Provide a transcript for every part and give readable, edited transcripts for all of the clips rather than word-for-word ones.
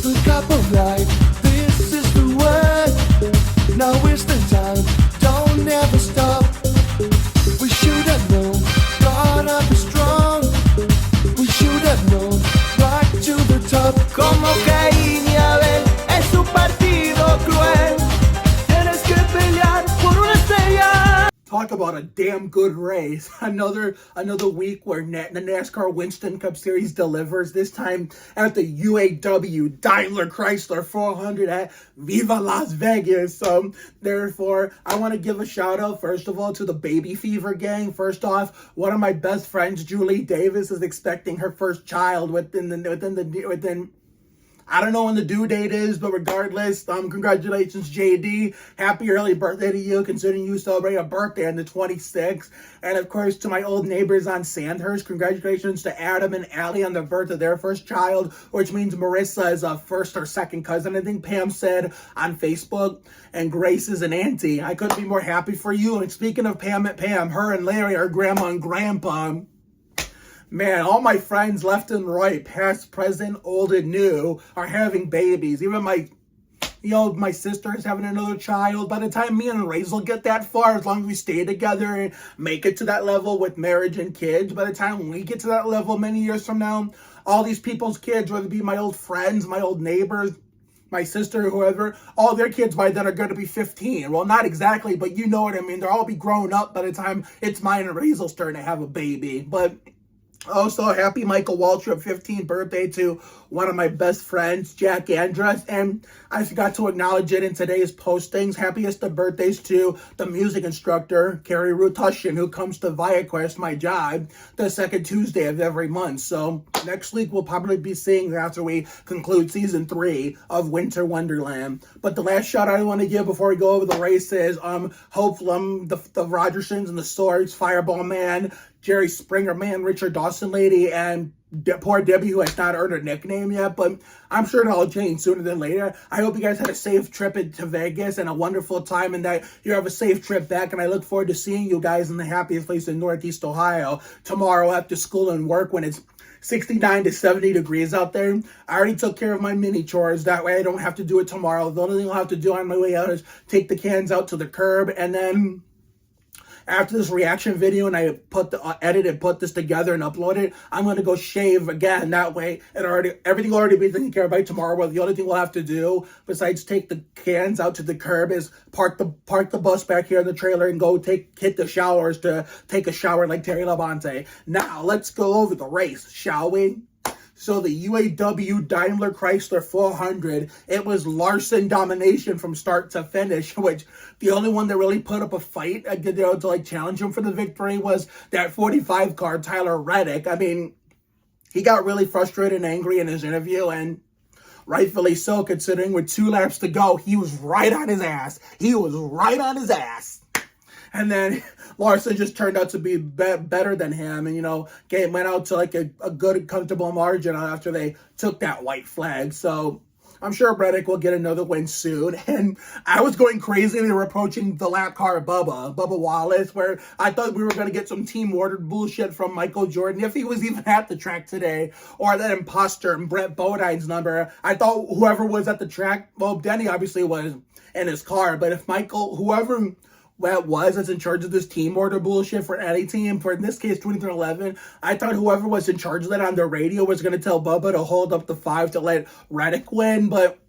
the cup of life. This is the way. Now is the time. Don't ever stop. We should have known. Gotta be strong. We should have known. Right to the top. Como Caín y Abel en su partido cruel. Tienes que pelear por una estrella. Talk about a damn good race. Another week where the NASCAR Winston Cup Series delivers, this time at the UAW-DaimlerChrysler 400 at Viva Las Vegas. Therefore, I want to give a shout out, first of all, to the Baby Fever gang. First off, one of my best friends, Julie Davis, is expecting her first child within I don't know when the due date is, but regardless, congratulations, JD. Happy early birthday to you, considering you celebrate a birthday on the 26th. And of course, to my old neighbors on Sandhurst, congratulations to Adam and Allie on the birth of their first child, which means Marissa is a first or second cousin, I think Pam said on Facebook. And Grace is an auntie. I couldn't be more happy for you. And speaking of Pam, her and Larry are grandma and grandpa. Man, all my friends left and right, past, present, old and new, are having babies. Even my sister is having another child. By the time me and Rachel get that far, as long as we stay together and make it to that level with marriage and kids, by the time we get to that level many years from now, all these people's kids, whether it be my old friends, my old neighbors, my sister, whoever, all their kids by then are going to be 15. Well, not exactly, but you know what I mean. They'll all be grown up by the time it's mine and Rachel's turn to have a baby. But also, happy Michael Waltrip 15th birthday to one of my best friends, Jack Andrus. And I forgot to acknowledge it in today's postings. Happiest of birthdays to the music instructor, Carrie Rutushin, who comes to ViaQuest, my job, the second Tuesday of every month. So next week we'll probably be seeing after we conclude season 3 of Winter Wonderland. But the last shout out I want to give before we go over the races, hopefully the Rogersons and the Swords, Fireball Man, Jerry Springer Man, Richard Dawson Lady, and poor Debbie, who has not earned her nickname yet, but I'm sure it'll all change sooner than later. I hope you guys had a safe trip into Vegas and a wonderful time, and that you have a safe trip back, and I look forward to seeing you guys in the happiest place in Northeast Ohio tomorrow after school and work when it's 69 to 70 degrees out there. I already took care of my mini chores. That way I don't have to do it tomorrow. The only thing I'll have to do on my way out is take the cans out to the curb, and then after this reaction video and I put put this together and upload it, I'm going to go shave again. That way everything will already be taken care of by tomorrow. Well, the only thing we'll have to do besides take the cans out to the curb is park the bus back here in the trailer and go hit the showers to take a shower like Terry Labonte. Now, let's go over the race, shall we? So the UAW-DaimlerChrysler 400, it was Larson domination from start to finish, which the only one that really put up a fight to challenge him for the victory was that 45 car, Tyler Reddick. I mean, he got really frustrated and angry in his interview, and rightfully so, considering with 2 laps to go, he was right on his ass. And then Larson just turned out to be better than him, and went out to a good, comfortable margin after they took that white flag. So I'm sure Reddick will get another win soon. And I was going crazy. They were approaching the lap car Bubba Wallace, where I thought we were going to get some team ordered bullshit from Michael Jordan, if he was even at the track today, or that imposter and Brett Bodine's number. I thought whoever was at the track, well, Denny obviously was in his car, but if whoever that was in charge of this team order bullshit for any team, for in this case 2311, I thought whoever was in charge of that on the radio was going to tell Bubba to hold up the 5 to let Reddick win, but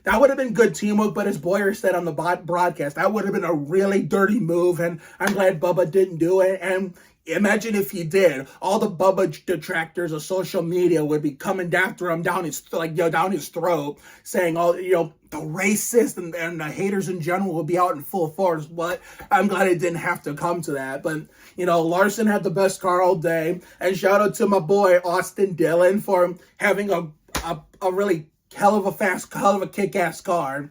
that would have been good teamwork. But as Boyer said on the broadcast, that would have been a really dirty move, and I'm glad Bubba didn't do it. And imagine if he did. All the Bubba detractors of social media would be coming after him down his throat, saying the racist and the haters in general would be out in full force. But I'm glad it didn't have to come to that. But Larson had the best car all day, and shout out to my boy Austin Dillon for having a really hell of a kick-ass car.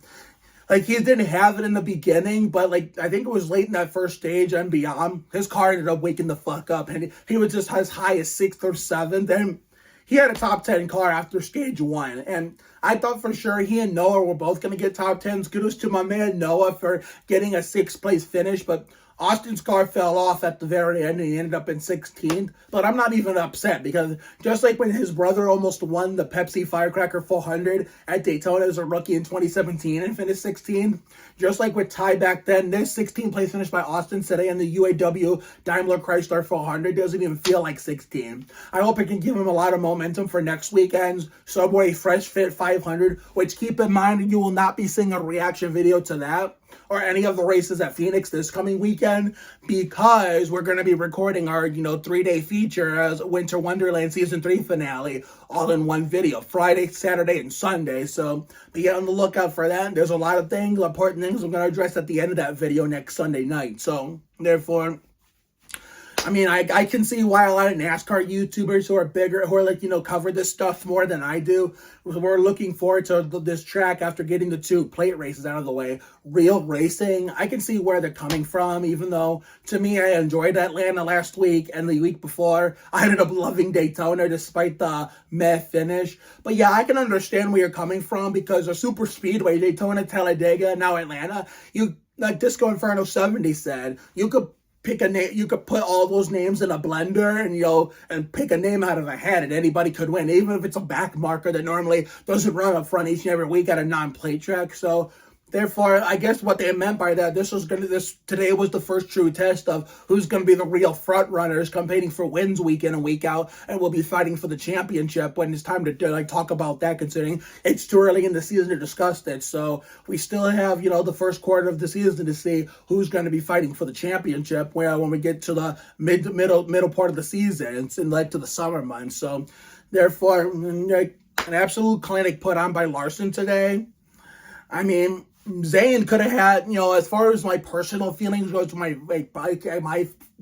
He didn't have it in the beginning, but I think it was late in that first stage and beyond, his car ended up waking the fuck up, and he was just as high as 6th or 7th, and he had a top 10 car after stage 1, and I thought for sure he and Noah were both going to get top 10s. Kudos to my man Noah for getting a 6th place finish, but Austin's car fell off at the very end and he ended up in 16th. But I'm not even upset because just like when his brother almost won the Pepsi Firecracker 400 at Daytona as a rookie in 2017 and finished 16th, just like with Ty back then, this 16th place finish by Austin today in the UAW-DaimlerChrysler 400 doesn't even feel like 16. I hope it can give him a lot of momentum for next weekend's Subway Fresh Fit 500, which keep in mind you will not be seeing a reaction video to that or any of the races at Phoenix this coming weekend because we're going to be recording our, 3-day feature as Winter Wonderland Season 3 finale all in one video, Friday, Saturday, and Sunday. So be on the lookout for that. There's a lot of things, important things I'm going to address at the end of that video next Sunday night. So therefore, I can see why a lot of NASCAR YouTubers who are bigger, who are cover this stuff more than I do. We're looking forward to this track after getting the 2 plate races out of the way. Real racing, I can see where they're coming from, even though, to me, I enjoyed Atlanta last week and the week before. I ended up loving Daytona despite the meh finish. But yeah, I can understand where you're coming from because a super speedway, Daytona, Talladega, now Atlanta, like Disco Inferno 70 said, you could pick a name, you could put all those names in a blender and pick a name out of a hat and anybody could win, even if it's a back marker that normally doesn't run up front each and every week at a non-plate track. So therefore, I guess what they meant by that, today was the first true test of who's going to be the real front runners competing for wins week in and week out, and we'll be fighting for the championship when it's time to talk about that, considering it's too early in the season to discuss it. So we still have, the first quarter of the season to see who's going to be fighting for the championship when we get to the middle part of the season and to the summer months. So therefore, an absolute clinic put on by Larson today. Zane could have had, as far as my personal feelings goes to my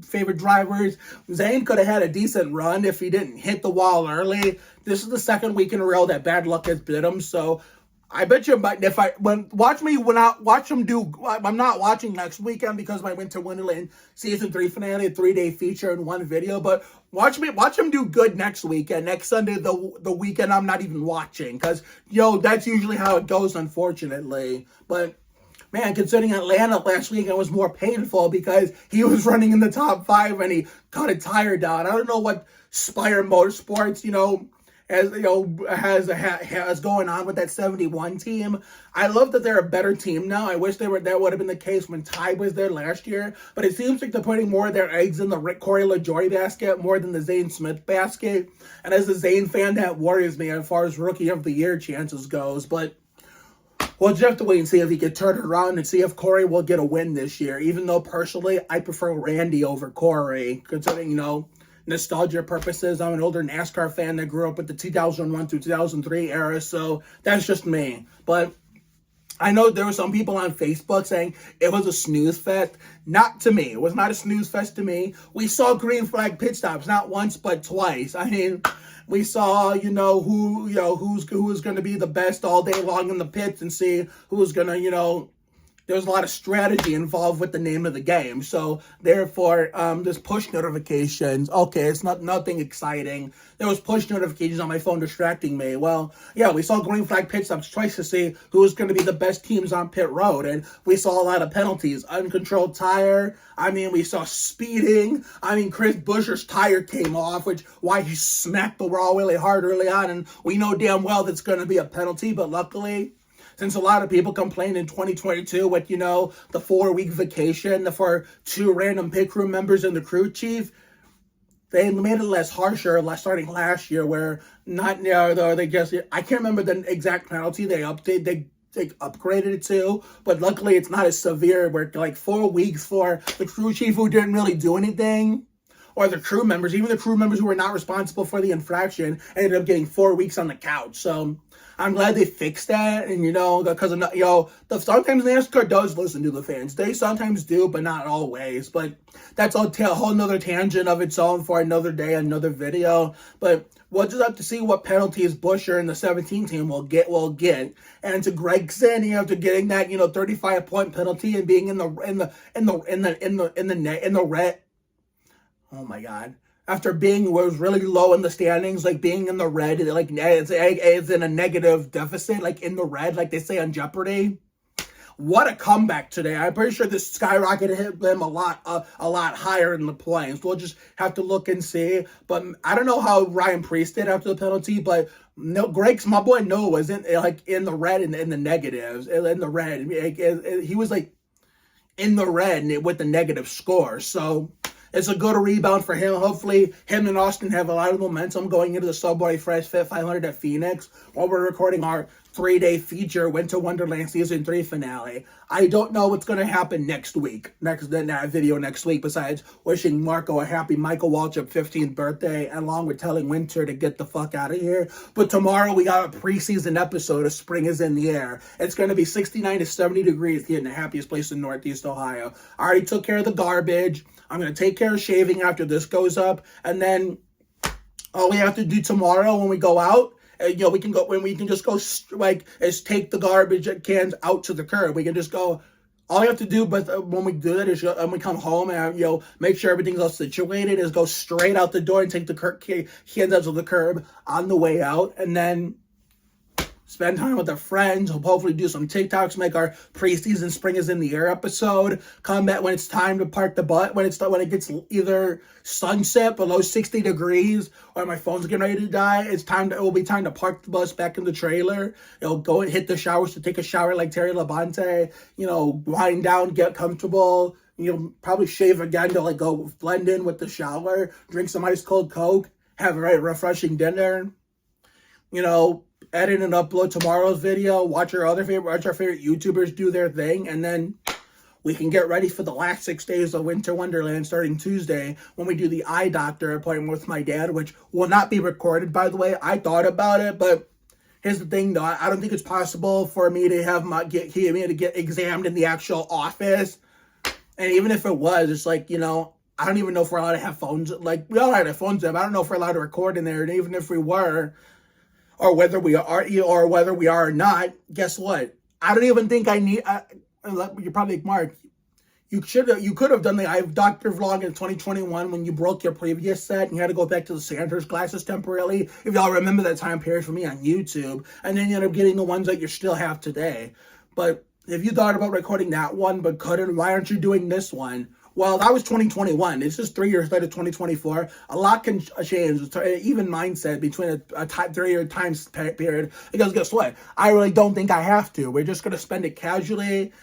favorite drivers, Zane could have had a decent run if he didn't hit the wall early. This is the second week in a row that bad luck has bit him, so I bet you, watch him do. I'm not watching next weekend because my Winter Wonderland Season 3 finale, a 3-day feature in one video. But watch him do good next weekend. Next Sunday, the weekend I'm not even watching because that's usually how it goes, unfortunately. But man, considering Atlanta last weekend was more painful because he was running in the top 5 and he cut a tire down. I don't know what Spire Motorsports, has going on with that 71 team. I love that they're a better team now. I wish that would have been the case when Ty was there last year, but it seems like they're putting more of their eggs in the Corey LaJoie basket more than the Zane Smith basket. And as a Zane fan, that worries me as far as Rookie of the Year chances goes. But we'll just have to wait and see if he can turn it around and see if Corey will get a win this year, even though personally I prefer Randy over Corey, considering, nostalgia purposes. I'm an older NASCAR fan that grew up with the 2001 through 2003 era, so that's just me. But I know there were some people on Facebook saying it was a snooze fest. Not to me. It was not a snooze fest to me. We saw green flag pit stops, not once but twice. We saw, who's going to be the best all day long in the pits and see who's going to, there's a lot of strategy involved with the name of the game. So therefore, there's push notifications. Okay, it's nothing exciting. There was push notifications on my phone distracting me. Well, yeah, we saw green flag pit stops twice to see who was going to be the best teams on pit road. And we saw a lot of penalties. Uncontrolled tire. We saw speeding. Chris Buescher's tire came off, why he smacked the wall really hard early on. And we know damn well that's going to be a penalty. But luckily, since a lot of people complained in 2022 with, the 4-week vacation for 2 random pit crew members and the crew chief, they made it less harsher starting last year where I can't remember the exact penalty they updated. They upgraded it to, but luckily it's not as severe where 4 weeks for the crew chief who didn't really do anything, or the crew members, even the crew members who were not responsible for the infraction ended up getting 4 weeks on the couch. So I'm glad they fixed that, and because sometimes NASCAR does listen to the fans. They sometimes do, but not always. But that's a whole nother tangent of its own for another day, another video. But we'll just have to see what penalties Buescher and the 17 team will get. And to Gregson, after getting that 35-point penalty and being in the red. Oh my God. After was really low in the standings, being in the red, it's in a negative deficit, in the red, like they say on Jeopardy. what a comeback today. I'm pretty sure this skyrocketed him a lot higher in the points. We'll just have to look and see. But I don't know how Ryan Priest did after the penalty, but no, my boy Noah was in the red and in the negatives, in the red. He was like in the red with the negative score. So it's a good rebound for him. Hopefully, him and Austin have a lot of momentum going into the Subway Fresh Fit 500 at Phoenix while we're recording our 3-day feature Winter Wonderland Season 3 finale. I don't know what's going to happen next week, that video next week, besides wishing Marco a happy Michael Waltrip 15th birthday, along with telling Winter to get the fuck out of here. But tomorrow, we got a preseason episode of Spring is in the Air. It's going to be 69 to 70 degrees here in the happiest place in Northeast Ohio. I already took care of the garbage. I'm going to take care of shaving after this goes up. And then all we have to do tomorrow when we go out, we can just go, is take the garbage cans out to the curb. We can just go, all we have to do, but when we do it is, when we come home and, make sure everything's all situated, is go straight out the door and take the cans out to the curb on the way out. And then spend time with our friends. We'll hopefully do some TikToks, make our preseason Spring is in the Air episode. Come back when it's time to park the butt, when it gets either sunset below 60 degrees or my phone's getting ready to die. It will be time to park the bus back in the trailer. Go and hit the showers to take a shower like Terry Labonte. Wind down, get comfortable. Probably shave again to go blend in with the shower. Drink some ice cold Coke. Have a very refreshing dinner. Edit and upload tomorrow's video, watch our favorite YouTubers do their thing, and then we can get ready for the last 6 days of Winter Wonderland starting Tuesday when we do the eye doctor appointment with my dad, which will not be recorded, by the way. I thought about it, but here's the thing, though. I don't think it's possible for me to get examined in the actual office. And even if it was, it's I don't even know if we're allowed to have phones. We all have phones, but I don't know if we're allowed to record in there. And even if we were, or whether we are or not, guess what? I don't even think I need. You're probably like, Mark, you could have done the eye doctor vlog in 2021 when you broke your previous set and you had to go back to the Sanders glasses temporarily. If y'all remember that time period for me on YouTube, and then you end up getting the ones that you still have today. But if you thought about recording that one but couldn't, why aren't you doing this one? Well, that was 2021. It's just 3 years later, 2024. A lot can change. Even mindset between a 3-year time period. Because guess what? I really don't think I have to. We're just going to spend it casually.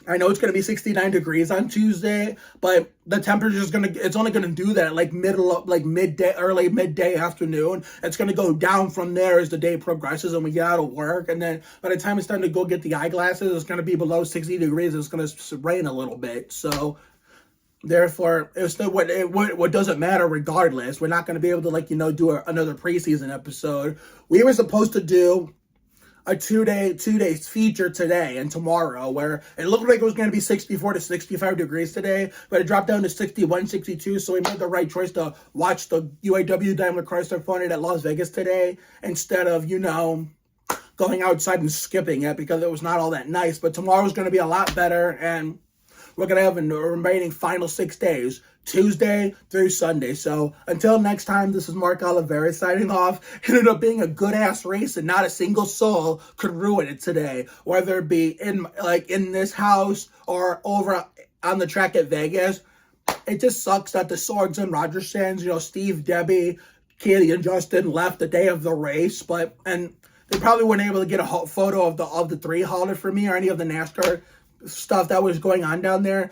I know it's going to be 69 degrees on Tuesday, but the temperature is it's only going to do that early midday afternoon. It's going to go down from there as the day progresses and we get out of work. And then by the time it's time to go get the eyeglasses, it's going to be below 60 degrees. It's going to rain a little bit. So therefore, what doesn't matter regardless. We're not going to be able to do another preseason episode. We were supposed to do a two-day feature today and tomorrow, where it looked like it was going to be 64 to 65 degrees today, but it dropped down to 61, 62, so we made the right choice to watch the UAW-DaimlerChrysler Funny at Las Vegas today instead of, going outside and skipping it because it was not all that nice. But tomorrow's going to be a lot better, and we're going to have the remaining final 6 days, Tuesday through Sunday. So until next time, this is Mark Oliveira signing off. It ended up being a good-ass race, and not a single soul could ruin it today, whether it be in this house or over on the track at Vegas. It just sucks that the Swords and Rogersons, Steve, Debbie, Katie, and Justin left the day of the race, and they probably weren't able to get a photo of the 3 hauler for me or any of the NASCAR stuff that was going on down there.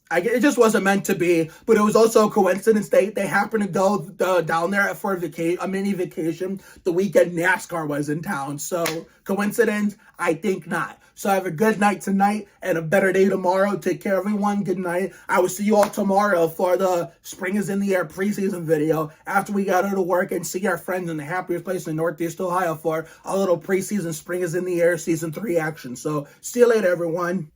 It just wasn't meant to be, but it was also a coincidence. They happened to go down there for a mini vacation the weekend NASCAR was in town. So coincidence? I think not. So have a good night tonight and a better day tomorrow. Take care, everyone. Good night. I will see you all tomorrow for the Spring is in the Air preseason video after we got out of work and see our friends in the happiest place in Northeast Ohio for a little preseason Spring is in the Air season 3 action. So see you later, everyone.